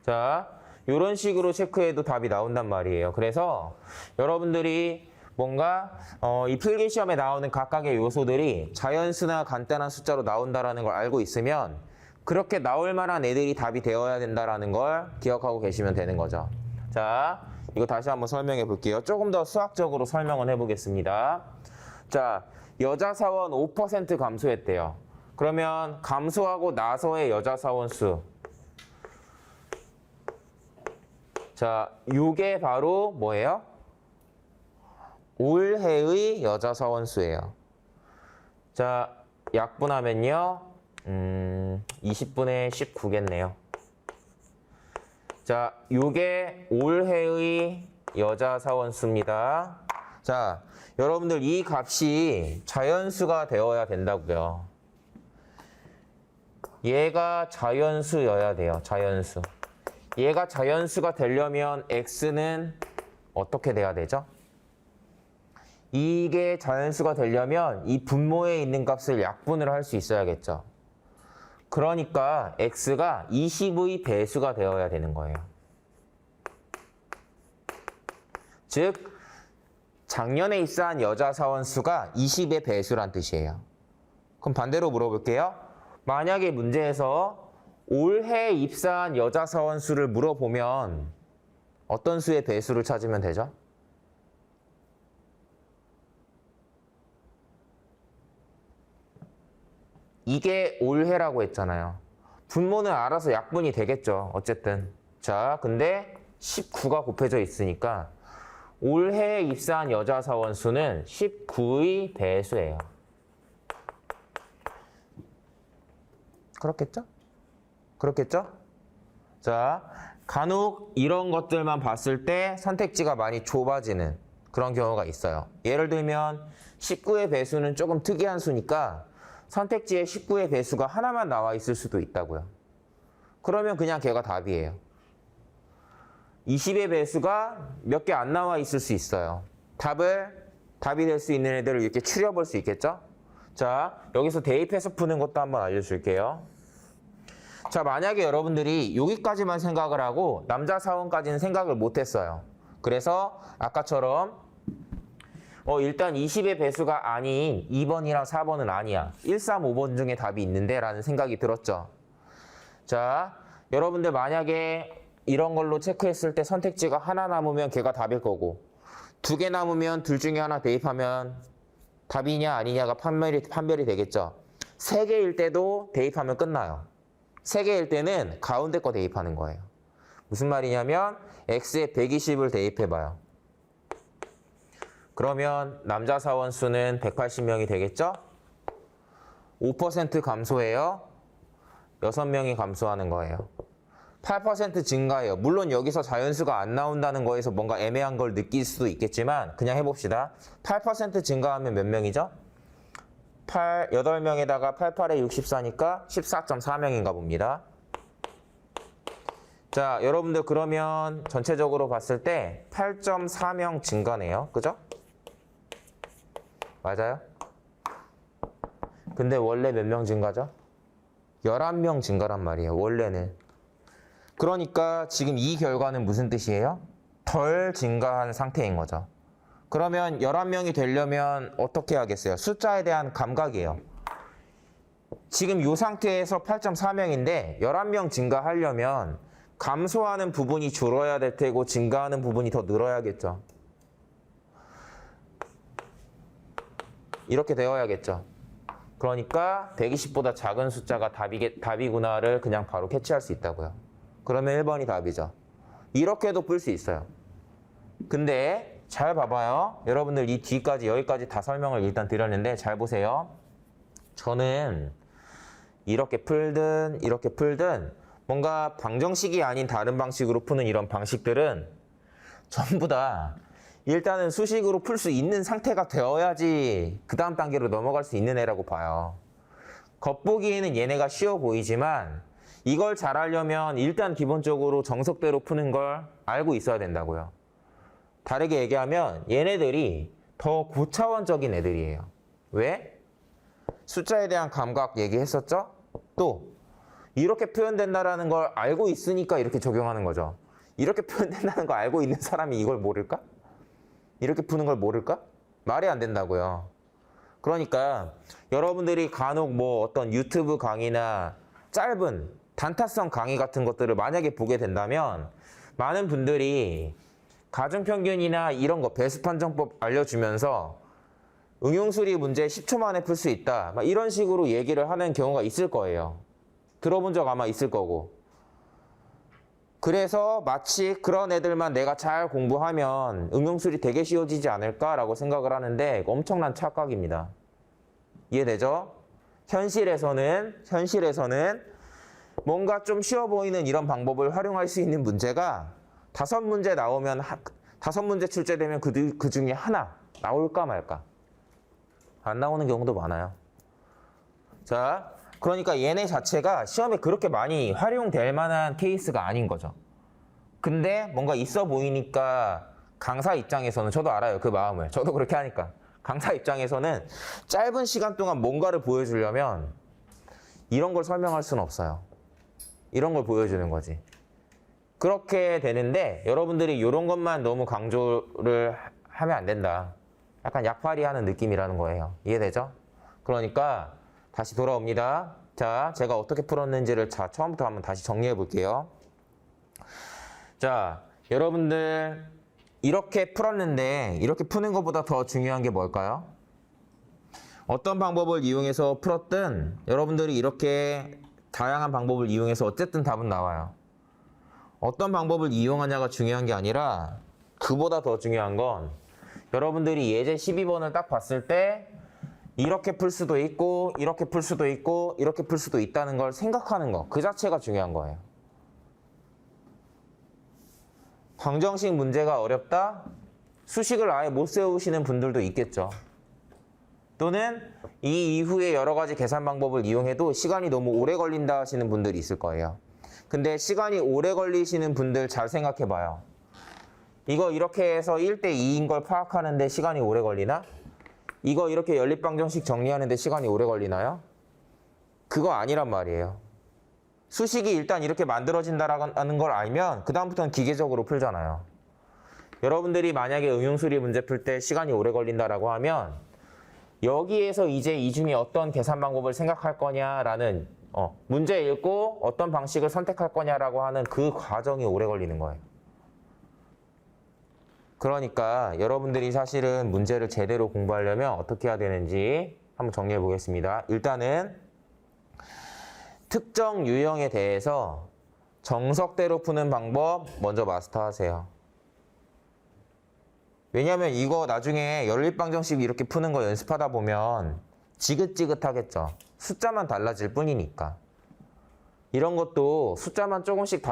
자, 이런 식으로 체크해도 답이 나온단 말이에요. 그래서 여러분들이 뭔가 이 필기시험에 나오는 각각의 요소들이 자연수나 간단한 숫자로 나온다라는 걸 알고 있으면 그렇게 나올 만한 애들이 답이 되어야 된다라는 걸 기억하고 계시면 되는 거죠. 자, 이거 다시 한번 설명해 볼게요. 조금 더 수학적으로 설명을 해보겠습니다. 자, 여자 사원 5% 감소했대요. 그러면 감소하고 나서의 여자 사원 수. 자, 요게 바로 뭐예요? 올해의 여자 사원 수예요. 자, 약분하면요. 20분의 19겠네요. 자, 요게 올해의 여자 사원 수입니다. 자, 여러분들 이 값이 자연수가 되어야 된다고요. 얘가 자연수여야 돼요. 자연수. 얘가 자연수가 되려면 x는 어떻게 돼야 되죠? 이게 자연수가 되려면 이 분모에 있는 값을 약분을 할 수 있어야겠죠. 그러니까 x가 20의 배수가 되어야 되는 거예요. 즉 작년에 입사한 여자 사원 수가 20의 배수란 뜻이에요. 그럼 반대로 물어볼게요. 만약에 문제에서 올해 입사한 여자 사원 수를 물어보면 어떤 수의 배수를 찾으면 되죠? 이게 올해라고 했잖아요. 분모는 알아서 약분이 되겠죠. 어쨌든. 자, 근데 19가 곱해져 있으니까 올해 입사한 여자 사원 수는 19의 배수예요. 그렇겠죠? 그렇겠죠? 자, 간혹 이런 것들만 봤을 때 선택지가 많이 좁아지는 그런 경우가 있어요. 예를 들면 19의 배수는 조금 특이한 수니까 선택지에 19의 배수가 하나만 나와 있을 수도 있다고요. 그러면 그냥 걔가 답이에요. 20의 배수가 몇 개 안 나와 있을 수 있어요. 답이 될 수 있는 애들을 이렇게 추려볼 수 있겠죠? 자, 여기서 대입해서 푸는 것도 한번 알려줄게요. 자, 만약에 여러분들이 여기까지만 생각을 하고 남자 사원까지는 생각을 못했어요. 그래서 아까처럼 일단 20의 배수가 아닌 2번이랑 4번은 아니야. 1, 3, 5번 중에 답이 있는데 라는 생각이 들었죠. 자, 여러분들 만약에 이런 걸로 체크했을 때 선택지가 하나 남으면 걔가 답일 거고 2개 남으면 둘 중에 하나 대입하면 답이냐 아니냐가 판별이 되겠죠. 3개일 때도 대입하면 끝나요. 3개일 때는 가운데 거 대입하는 거예요. 무슨 말이냐면 x에 120을 대입해봐요. 그러면 남자 사원 수는 180명이 되겠죠? 5% 감소해요. 6명이 감소하는 거예요. 8% 증가해요. 물론 여기서 자연수가 안 나온다는 거에서 뭔가 애매한 걸 느낄 수도 있겠지만 그냥 해봅시다. 8% 증가하면 몇 명이죠? 8명에다가 88에 64니까 14.4명인가 봅니다. 자, 여러분들 그러면 전체적으로 봤을 때 8.4명 증가네요. 그죠? 맞아요? 근데 원래 몇 명 증가죠? 11명 증가란 말이에요. 원래는. 그러니까 지금 이 결과는 무슨 뜻이에요? 덜 증가한 상태인 거죠. 그러면 11명이 되려면 어떻게 하겠어요? 숫자에 대한 감각이에요. 지금 이 상태에서 8.4명인데 11명 증가하려면 감소하는 부분이 줄어야 될 테고 증가하는 부분이 더 늘어야겠죠. 이렇게 되어야겠죠. 그러니까 120보다 작은 숫자가 답이구나를 그냥 바로 캐치할 수 있다고요. 그러면 1번이 답이죠. 이렇게도 풀 수 있어요. 근데 잘 봐봐요. 여러분들 이 뒤까지 여기까지 다 설명을 일단 드렸는데 잘 보세요. 저는 이렇게 풀든 이렇게 풀든 뭔가 방정식이 아닌 다른 방식으로 푸는 이런 방식들은 전부 다 일단은 수식으로 풀 수 있는 상태가 되어야지 그 다음 단계로 넘어갈 수 있는 애라고 봐요. 겉보기에는 얘네가 쉬워 보이지만 이걸 잘하려면 일단 기본적으로 정석대로 푸는 걸 알고 있어야 된다고요. 다르게 얘기하면 얘네들이 더 고차원적인 애들이에요. 왜? 숫자에 대한 감각 얘기했었죠? 또 이렇게 표현된다라는 걸 알고 있으니까 이렇게 적용하는 거죠. 이렇게 표현된다는 거 알고 있는 사람이 이걸 모를까? 이렇게 푸는 걸 모를까? 말이 안 된다고요. 그러니까 여러분들이 간혹 뭐 어떤 유튜브 강의나 짧은 단타성 강의 같은 것들을 만약에 보게 된다면 많은 분들이 가중평균이나 이런 거 배수 판정법 알려주면서 응용수리 문제 10초 만에 풀 수 있다. 막 이런 식으로 얘기를 하는 경우가 있을 거예요. 들어본 적 아마 있을 거고. 그래서 마치 그런 애들만 내가 잘 공부하면 응용수리 되게 쉬워지지 않을까라고 생각을 하는데 엄청난 착각입니다. 이해되죠? 현실에서는 뭔가 좀 쉬워 보이는 이런 방법을 활용할 수 있는 문제가 5문제 나오면 5문제 출제되면 그 중에 하나 나올까 말까. 안 나오는 경우도 많아요. 자, 그러니까 얘네 자체가 시험에 그렇게 많이 활용될 만한 케이스가 아닌 거죠. 근데 뭔가 있어 보이니까 강사 입장에서는 저도 알아요. 그 마음을. 저도 그렇게 하니까. 강사 입장에서는 짧은 시간 동안 뭔가를 보여주려면 이런 걸 설명할 수는 없어요. 이런 걸 보여주는 거지. 그렇게 되는데 여러분들이 이런 것만 너무 강조를 하면 안 된다. 약간 약팔이 하는 느낌이라는 거예요. 이해되죠? 그러니까 다시 돌아옵니다. 자, 제가 어떻게 풀었는지를 처음부터 한번 다시 정리해 볼게요. 자, 여러분들 이렇게 풀었는데 이렇게 푸는 것보다 더 중요한 게 뭘까요? 어떤 방법을 이용해서 풀었든 여러분들이 이렇게 다양한 방법을 이용해서 어쨌든 답은 나와요. 어떤 방법을 이용하냐가 중요한 게 아니라 그보다 더 중요한 건 여러분들이 예제 12번을 딱 봤을 때 이렇게 풀 수도 있고 이렇게 풀 수도 있고 이렇게 풀 수도 있다는 걸 생각하는 거. 그 자체가 중요한 거예요. 방정식 문제가 어렵다? 수식을 아예 못 세우시는 분들도 있겠죠. 또는 이 이후에 여러 가지 계산 방법을 이용해도 시간이 너무 오래 걸린다 하시는 분들이 있을 거예요. 근데 시간이 오래 걸리시는 분들 잘 생각해 봐요. 이거 이렇게 해서 1대2인 걸 파악하는데 시간이 오래 걸리나? 이거 이렇게 연립방정식 정리하는데 시간이 오래 걸리나요? 그거 아니란 말이에요. 수식이 일단 이렇게 만들어진다는 걸 알면 그 다음부터는 기계적으로 풀잖아요. 여러분들이 만약에 응용수리 문제 풀 때 시간이 오래 걸린다라고 하면 여기에서 이제 이 중에 어떤 계산 방법을 생각할 거냐라는 문제 읽고 어떤 방식을 선택할 거냐라고 하는 그 과정이 오래 걸리는 거예요. 그러니까 여러분들이 사실은 문제를 제대로 공부하려면 어떻게 해야 되는지 한번 정리해 보겠습니다. 일단은 특정 유형에 대해서 정석대로 푸는 방법 먼저 마스터하세요. 왜냐하면 이거 나중에 연립방정식 이렇게 푸는 거 연습하다 보면 지긋지긋하겠죠. 숫자만 달라질 뿐이니까. 이런 것도 숫자만 조금씩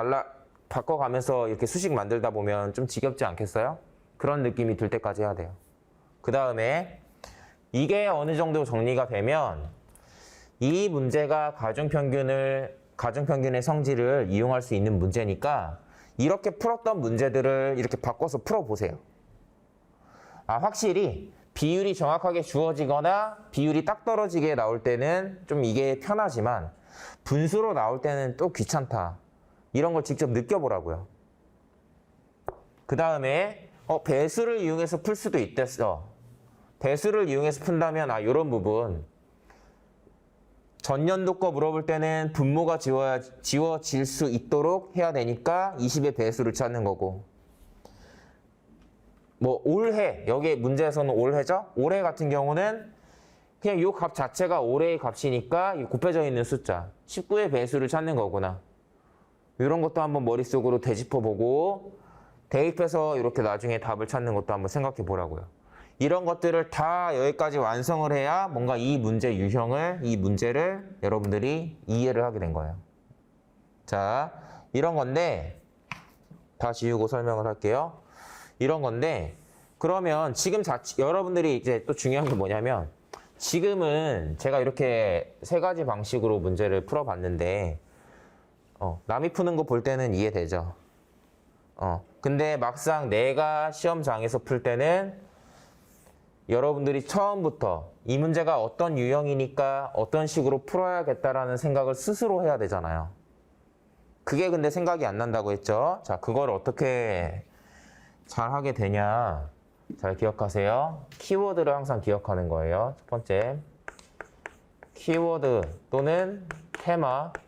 바꿔가면서 이렇게 수식 만들다 보면 좀 지겹지 않겠어요? 그런 느낌이 들 때까지 해야 돼요. 그 다음에 이게 어느 정도 정리가 되면 이 문제가 가중평균의 성질을 이용할 수 있는 문제니까 이렇게 풀었던 문제들을 이렇게 바꿔서 풀어보세요. 확실히 비율이 정확하게 주어지거나 비율이 딱 떨어지게 나올 때는 좀 이게 편하지만 분수로 나올 때는 또 귀찮다. 이런 걸 직접 느껴보라고요. 그 다음에 배수를 이용해서 풀 수도 있댔어. 배수를 이용해서 푼다면 이런 부분 전년도 거 물어볼 때는 분모가 지워질 수 있도록 해야 되니까 20의 배수를 찾는 거고 뭐 올해, 여기 문제에서는 올해죠? 올해 같은 경우는 그냥 이 값 자체가 올해의 값이니까 이 곱해져 있는 숫자 19의 배수를 찾는 거구나. 이런 것도 한번 머릿속으로 되짚어보고 대입해서 이렇게 나중에 답을 찾는 것도 한번 생각해 보라고요. 이런 것들을 다 여기까지 완성을 해야 뭔가 이 문제 유형을, 이 문제를 여러분들이 이해를 하게 된 거예요. 자, 이런 건데 다 지우고 설명을 할게요. 이런 건데 그러면 지금 여러분들이 이제 또 중요한 게 뭐냐면 지금은 제가 이렇게 3가지 방식으로 문제를 풀어봤는데 남이 푸는 거 볼 때는 이해되죠. 근데 막상 내가 시험장에서 풀 때는 여러분들이 처음부터 이 문제가 어떤 유형이니까 어떤 식으로 풀어야겠다라는 생각을 스스로 해야 되잖아요. 그게 근데 생각이 안 난다고 했죠. 자, 그걸 어떻게 잘 하게 되냐. 잘 기억하세요. 키워드를 항상 기억하는 거예요. 첫 번째. 키워드 또는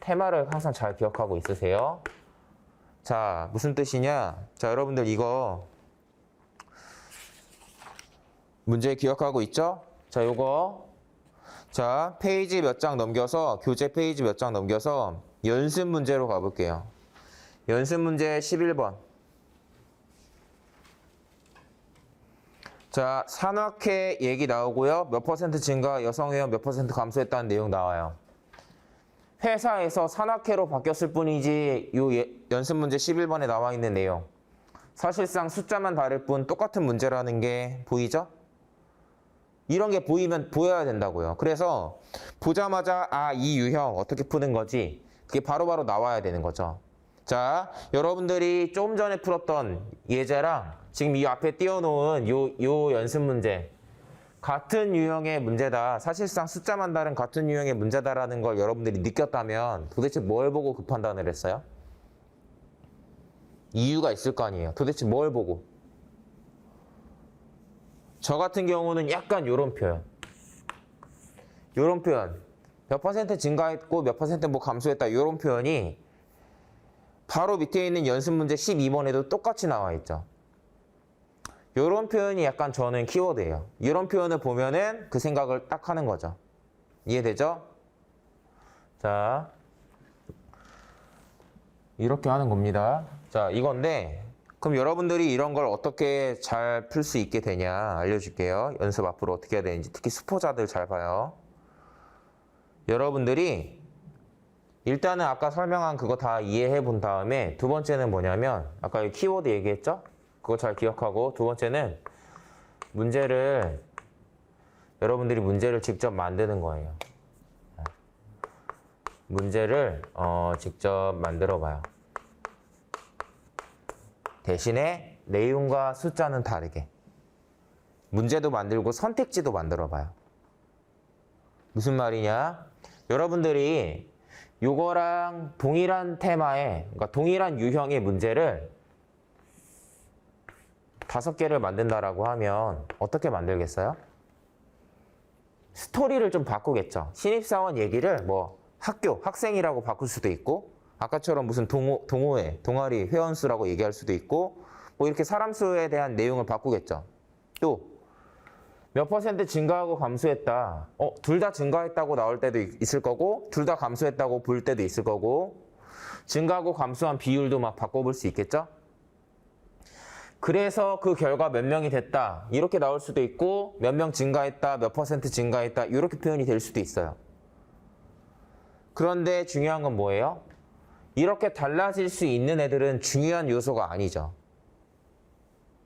테마를 항상 잘 기억하고 있으세요. 자, 무슨 뜻이냐? 자, 여러분들 이거 문제 기억하고 있죠? 자, 요거. 자, 페이지 몇 장 넘겨서, 교재 페이지 몇 장 넘겨서 연습 문제로 가볼게요. 연습 문제 11번. 자, 산악회 얘기 나오고요. 몇 퍼센트 증가, 여성회원 몇 퍼센트 감소했다는 내용 나와요. 회사에서 산악회로 바뀌었을 뿐이지 요 연습 문제 11번에 나와 있는 내용. 사실상 숫자만 다를 뿐 똑같은 문제라는 게 보이죠? 이런 게 보여야 된다고요. 그래서 보자마자 이 유형 어떻게 푸는 거지? 그게 바로바로 나와야 되는 거죠. 자, 여러분들이 좀 전에 풀었던 예제랑 지금 이 앞에 띄워놓은 요 연습 문제 같은 유형의 문제다. 사실상 숫자만 다른 같은 유형의 문제다라는 걸 여러분들이 느꼈다면 도대체 뭘 보고 그 판단을 했어요? 이유가 있을 거 아니에요. 도대체 뭘 보고? 저 같은 경우는 약간 요런 표현. 요런 표현. 몇 퍼센트 증가했고 몇 퍼센트 뭐 감소했다. 요런 표현이 바로 밑에 있는 연습 문제 12번에도 똑같이 나와 있죠. 요런 표현이 약간 저는 키워드예요. 이런 표현을 보면은 그 생각을 딱 하는 거죠. 이해되죠? 자, 이렇게 하는 겁니다. 자, 이건데 그럼 여러분들이 이런 걸 어떻게 잘 풀 수 있게 되냐 알려줄게요. 연습 앞으로 어떻게 해야 되는지. 특히 수포자들 잘 봐요. 여러분들이 일단은 아까 설명한 그거 다 이해해 본 다음에 두 번째는 뭐냐면 아까 키워드 얘기했죠? 그거 잘 기억하고 두 번째는 여러분들이 문제를 직접 만드는 거예요. 문제를 직접 만들어 봐요. 대신에 내용과 숫자는 다르게. 문제도 만들고 선택지도 만들어 봐요. 무슨 말이냐? 여러분들이 요거랑 동일한 테마에, 그러니까 동일한 유형의 문제를 5개를 만든다라고 하면 어떻게 만들겠어요? 스토리를 좀 바꾸겠죠. 신입사원 얘기를 뭐 학생이라고 바꿀 수도 있고 아까처럼 무슨 동호회, 동아리 회원수라고 얘기할 수도 있고 뭐 이렇게 사람 수에 대한 내용을 바꾸겠죠. 또 몇 퍼센트 증가하고 감소했다. 둘 다 증가했다고 나올 때도 있을 거고 둘 다 감소했다고 볼 때도 있을 거고 증가하고 감소한 비율도 막 바꿔볼 수 있겠죠. 그래서 그 결과 몇 명이 됐다. 이렇게 나올 수도 있고 몇 명 증가했다. 몇 퍼센트 증가했다. 이렇게 표현이 될 수도 있어요. 그런데 중요한 건 뭐예요? 이렇게 달라질 수 있는 애들은 중요한 요소가 아니죠.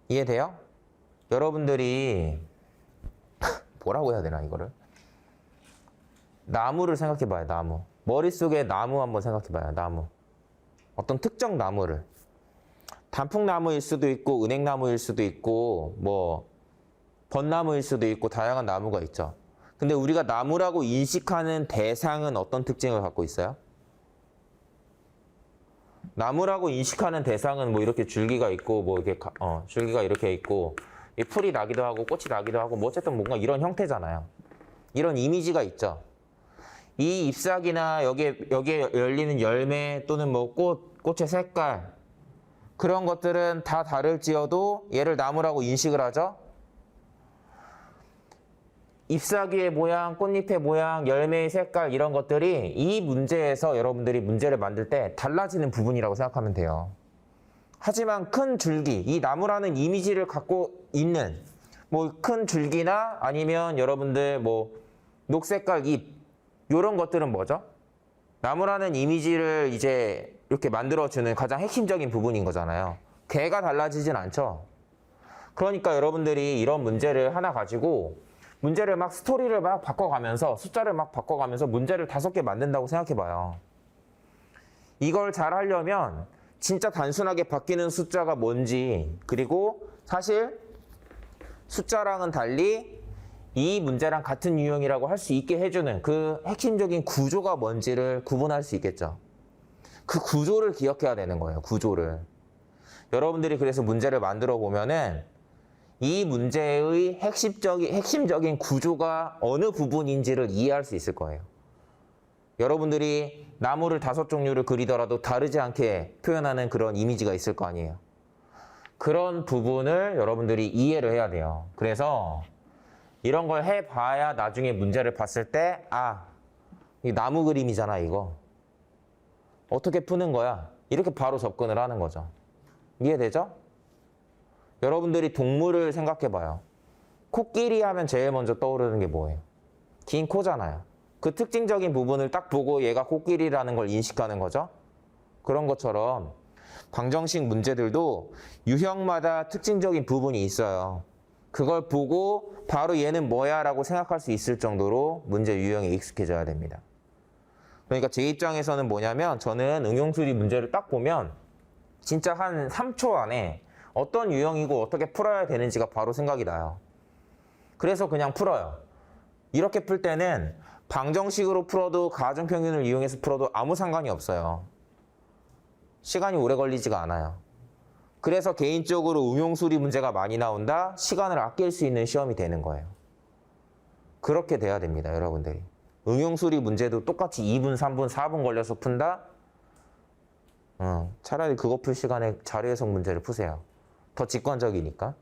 이해돼요? 여러분들이 뭐라고 해야 되나 이거를? 나무를 생각해 봐요. 나무. 머릿속에 나무 한번 생각해 봐요. 나무. 어떤 특정 나무를. 단풍나무일 수도 있고 은행나무일 수도 있고 뭐 벚나무일 수도 있고 다양한 나무가 있죠. 근데 우리가 나무라고 인식하는 대상은 어떤 특징을 갖고 있어요? 나무라고 인식하는 대상은 뭐 이렇게 줄기가 있고 뭐 이렇게 줄기가 이렇게 있고 이 풀이 나기도 하고 꽃이 나기도 하고 뭐 어쨌든 뭔가 이런 형태잖아요. 이런 이미지가 있죠. 이 잎사귀나 여기에 열리는 열매 또는 뭐 꽃의 색깔 그런 것들은 다 다를지어도 얘를 나무라고 인식을 하죠. 잎사귀의 모양, 꽃잎의 모양, 열매의 색깔 이런 것들이 이 문제에서 여러분들이 문제를 만들 때 달라지는 부분이라고 생각하면 돼요. 하지만 큰 줄기, 이 나무라는 이미지를 갖고 있는 뭐 큰 줄기나 아니면 여러분들 뭐 녹색깔 잎 이런 것들은 뭐죠? 나무라는 이미지를 이제 이렇게 만들어주는 가장 핵심적인 부분인 거잖아요. 걔가 달라지진 않죠. 그러니까 여러분들이 이런 문제를 하나 가지고 문제를 막 스토리를 막 바꿔가면서 숫자를 막 바꿔가면서 문제를 5개 만든다고 생각해봐요. 이걸 잘 하려면 진짜 단순하게 바뀌는 숫자가 뭔지 그리고 사실 숫자랑은 달리 이 문제랑 같은 유형이라고 할 수 있게 해주는 그 핵심적인 구조가 뭔지를 구분할 수 있겠죠. 그 구조를 기억해야 되는 거예요. 구조를. 여러분들이 그래서 문제를 만들어 보면은 이 문제의 핵심적인 구조가 어느 부분인지를 이해할 수 있을 거예요. 여러분들이 나무를 5종류를 그리더라도 다르지 않게 표현하는 그런 이미지가 있을 거 아니에요. 그런 부분을 여러분들이 이해를 해야 돼요. 그래서 이런 걸 해봐야 나중에 문제를 봤을 때 이 나무 그림이잖아 이거. 어떻게 푸는 거야? 이렇게 바로 접근을 하는 거죠. 이해되죠? 여러분들이 동물을 생각해봐요. 코끼리 하면 제일 먼저 떠오르는 게 뭐예요? 긴 코잖아요. 그 특징적인 부분을 딱 보고 얘가 코끼리라는 걸 인식하는 거죠. 그런 것처럼 방정식 문제들도 유형마다 특징적인 부분이 있어요. 그걸 보고 바로 얘는 뭐야 라고 생각할 수 있을 정도로 문제 유형에 익숙해져야 됩니다. 그러니까 제 입장에서는 뭐냐면 저는 응용수리 문제를 딱 보면 진짜 한 3초 안에 어떤 유형이고 어떻게 풀어야 되는지가 바로 생각이 나요. 그래서 그냥 풀어요. 이렇게 풀 때는 방정식으로 풀어도 가정평균을 이용해서 풀어도 아무 상관이 없어요. 시간이 오래 걸리지가 않아요. 그래서 개인적으로 응용수리 문제가 많이 나온다? 시간을 아낄 수 있는 시험이 되는 거예요. 그렇게 돼야 됩니다, 여러분들이. 응용수리 문제도 똑같이 2분, 3분, 4분 걸려서 푼다? 차라리 그거 풀 시간에 자료 해석 문제를 푸세요. 더 직관적이니까.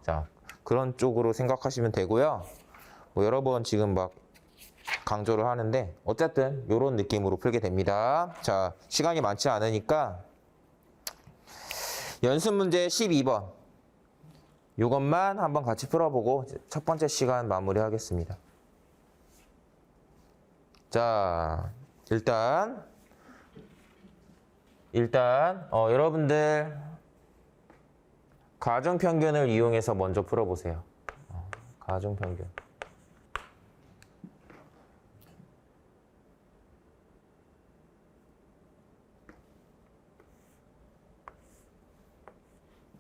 자, 그런 쪽으로 생각하시면 되고요. 뭐 여러 번 지금 막 강조를 하는데 어쨌든 이런 느낌으로 풀게 됩니다. 자, 시간이 많지 않으니까 연습 문제 12번 이것만 한번 같이 풀어보고 첫 번째 시간 마무리하겠습니다. 자, 일단 여러분들 가정평균을 이용해서 먼저 풀어보세요. 가정평균.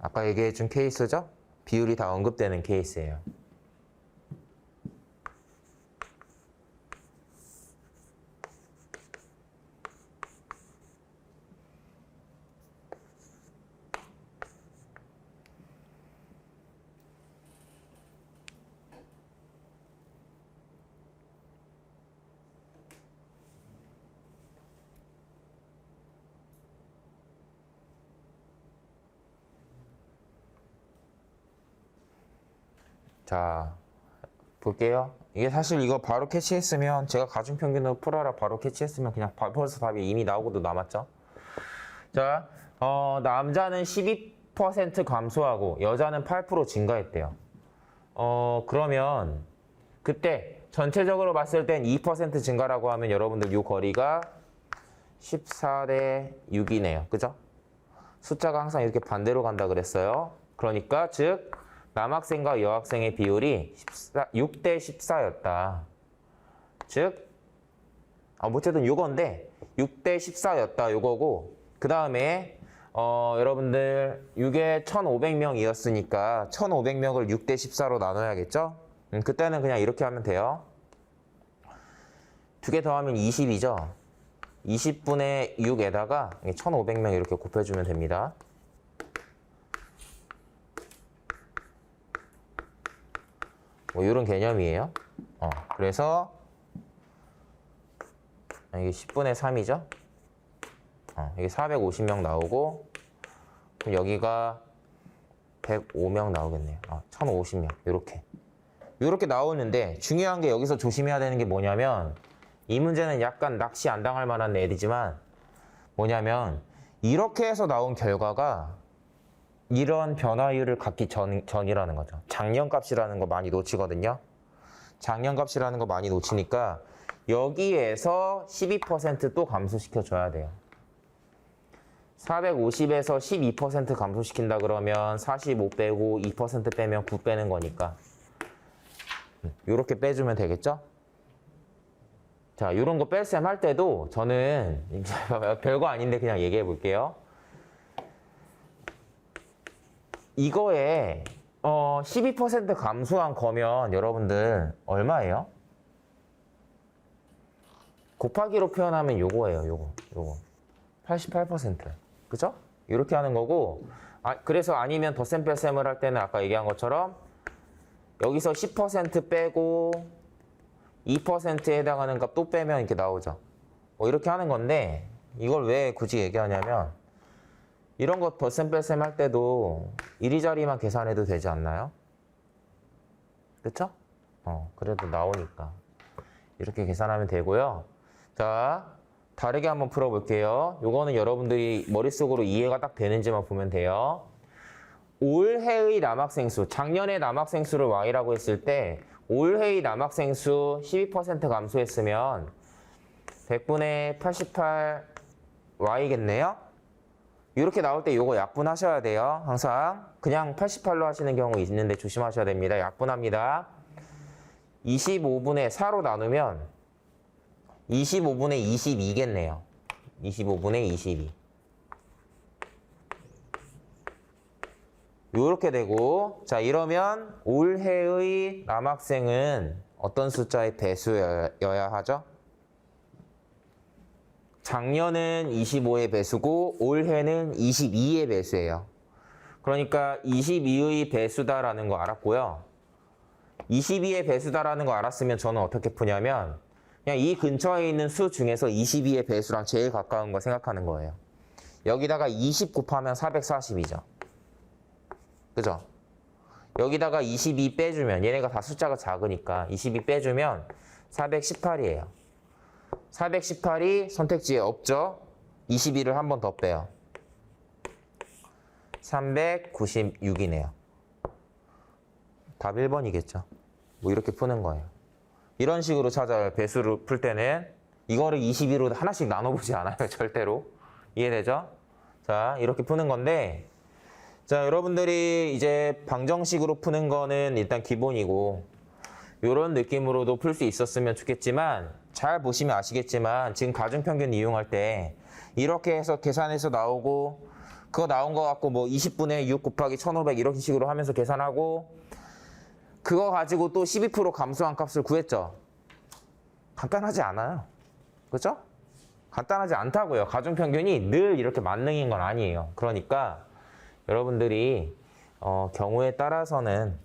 아까 얘기해준 케이스죠? 비율이 다 언급되는 케이스예요. 자, 볼게요. 이게 사실 이거 바로 캐치했으면 제가 가중평균으로 풀어라 바로 캐치했으면 그냥 벌써 답이 이미 나오고도 남았죠. 자, 남자는 12% 감소하고 여자는 8% 증가했대요. 그러면 그때 전체적으로 봤을 땐 2% 증가라고 하면 여러분들 이 거리가 14대 6이네요. 그죠? 숫자가 항상 이렇게 반대로 간다 그랬어요. 그러니까 즉 남학생과 여학생의 비율이 6대 14였다. 즉, 어쨌든 요건데 6대 14였다 요거고 그 다음에 여러분들 이게 1500명이었으니까 1500명을 6대 14로 나눠야겠죠? 그때는 그냥 이렇게 하면 돼요. 2개 더하면 20이죠? 20분의 6에다가 1500명 이렇게 곱해주면 됩니다. 뭐 이런 개념이에요. 그래서 이게 10분의 3이죠. 이게 450명 나오고 그럼 여기가 105명 나오겠네요. 1050명 이렇게 나오는데 중요한 게 여기서 조심해야 되는 게 뭐냐면 이 문제는 약간 낚시 안 당할 만한 애들이지만 뭐냐면 이렇게 해서 나온 결과가 이런 변화율을 갖기 전이라는 거죠. 작년값이라는 거 많이 놓치거든요. 작년값이라는 거 많이 놓치니까 여기에서 12% 또 감소시켜줘야 돼요. 450에서 12% 감소시킨다 그러면 45 빼고 2% 빼면 9 빼는 거니까 이렇게 빼주면 되겠죠? 자, 이런 거 뺄셈 할 때도 저는 별거 아닌데 그냥 얘기해 볼게요. 이거에 12% 감소한 거면 여러분들 얼마예요? 곱하기로 표현하면 요거예요. 요거. 88%. 그죠? 이렇게 하는 거고, 그래서 아니면 덧셈 뺄셈을 할 때는 아까 얘기한 것처럼 여기서 10% 빼고 2%에 해당하는 값 또 빼면 이렇게 나오죠. 뭐 이렇게 하는 건데 이걸 왜 굳이 얘기하냐면 이런 거 덧셈 뺄셈 할 때도 이리저리만 계산해도 되지 않나요? 그쵸? 그래도 나오니까 이렇게 계산하면 되고요. 자, 다르게 한번 풀어볼게요. 요거는 여러분들이 머릿속으로 이해가 딱 되는지만 보면 돼요. 올해의 남학생 수, 작년에 남학생 수를 y라고 했을 때 올해의 남학생 수 12% 감소했으면 100분의 88y겠네요. 이렇게 나올 때 요거 약분하셔야 돼요. 항상 그냥 88로 하시는 경우 있는데 조심하셔야 됩니다. 약분합니다. 25분의 4로 나누면 25분의 22겠네요. 25분의 22. 요렇게 되고, 자, 이러면 올해의 남학생은 어떤 숫자의 배수여야 하죠? 작년은 25의 배수고 올해는 22의 배수예요. 그러니까 22의 배수다라는 거 알았고요. 22의 배수다라는 거 알았으면 저는 어떻게 푸냐면 그냥 이 근처에 있는 수 중에서 22의 배수랑 제일 가까운 거 생각하는 거예요. 여기다가 20 곱하면 440이죠. 그죠? 여기다가 22 빼주면 얘네가 다 숫자가 작으니까 22 빼주면 418이에요. 418이 선택지에 없죠? 22를 한 번 더 빼요. 396이네요. 답 1번이겠죠. 뭐 이렇게 푸는 거예요. 이런 식으로 찾아요. 배수를 풀 때는 이거를 22로 하나씩 나눠보지 않아요. 절대로. 이해되죠? 자, 이렇게 푸는 건데 자, 여러분들이 이제 방정식으로 푸는 거는 일단 기본이고 이런 느낌으로도 풀 수 있었으면 좋겠지만 잘 보시면 아시겠지만 지금 가중평균 이용할 때 이렇게 해서 계산해서 나오고 그거 나온 거 갖고 뭐 20분의 6 곱하기 1500 이런 식으로 하면서 계산하고 그거 가지고 또 12% 감소한 값을 구했죠. 간단하지 않아요. 그렇죠? 간단하지 않다고요. 가중평균이 늘 이렇게 만능인 건 아니에요. 그러니까 여러분들이 경우에 따라서는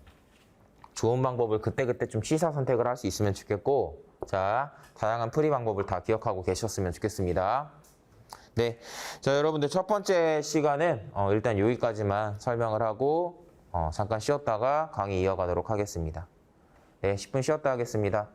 좋은 방법을 그때그때 좀 시사 선택을 할 수 있으면 좋겠고 자, 다양한 풀이 방법을 다 기억하고 계셨으면 좋겠습니다. 네, 자 여러분들 첫 번째 시간은 일단 여기까지만 설명을 하고 잠깐 쉬었다가 강의 이어가도록 하겠습니다. 네, 10분 쉬었다 하겠습니다.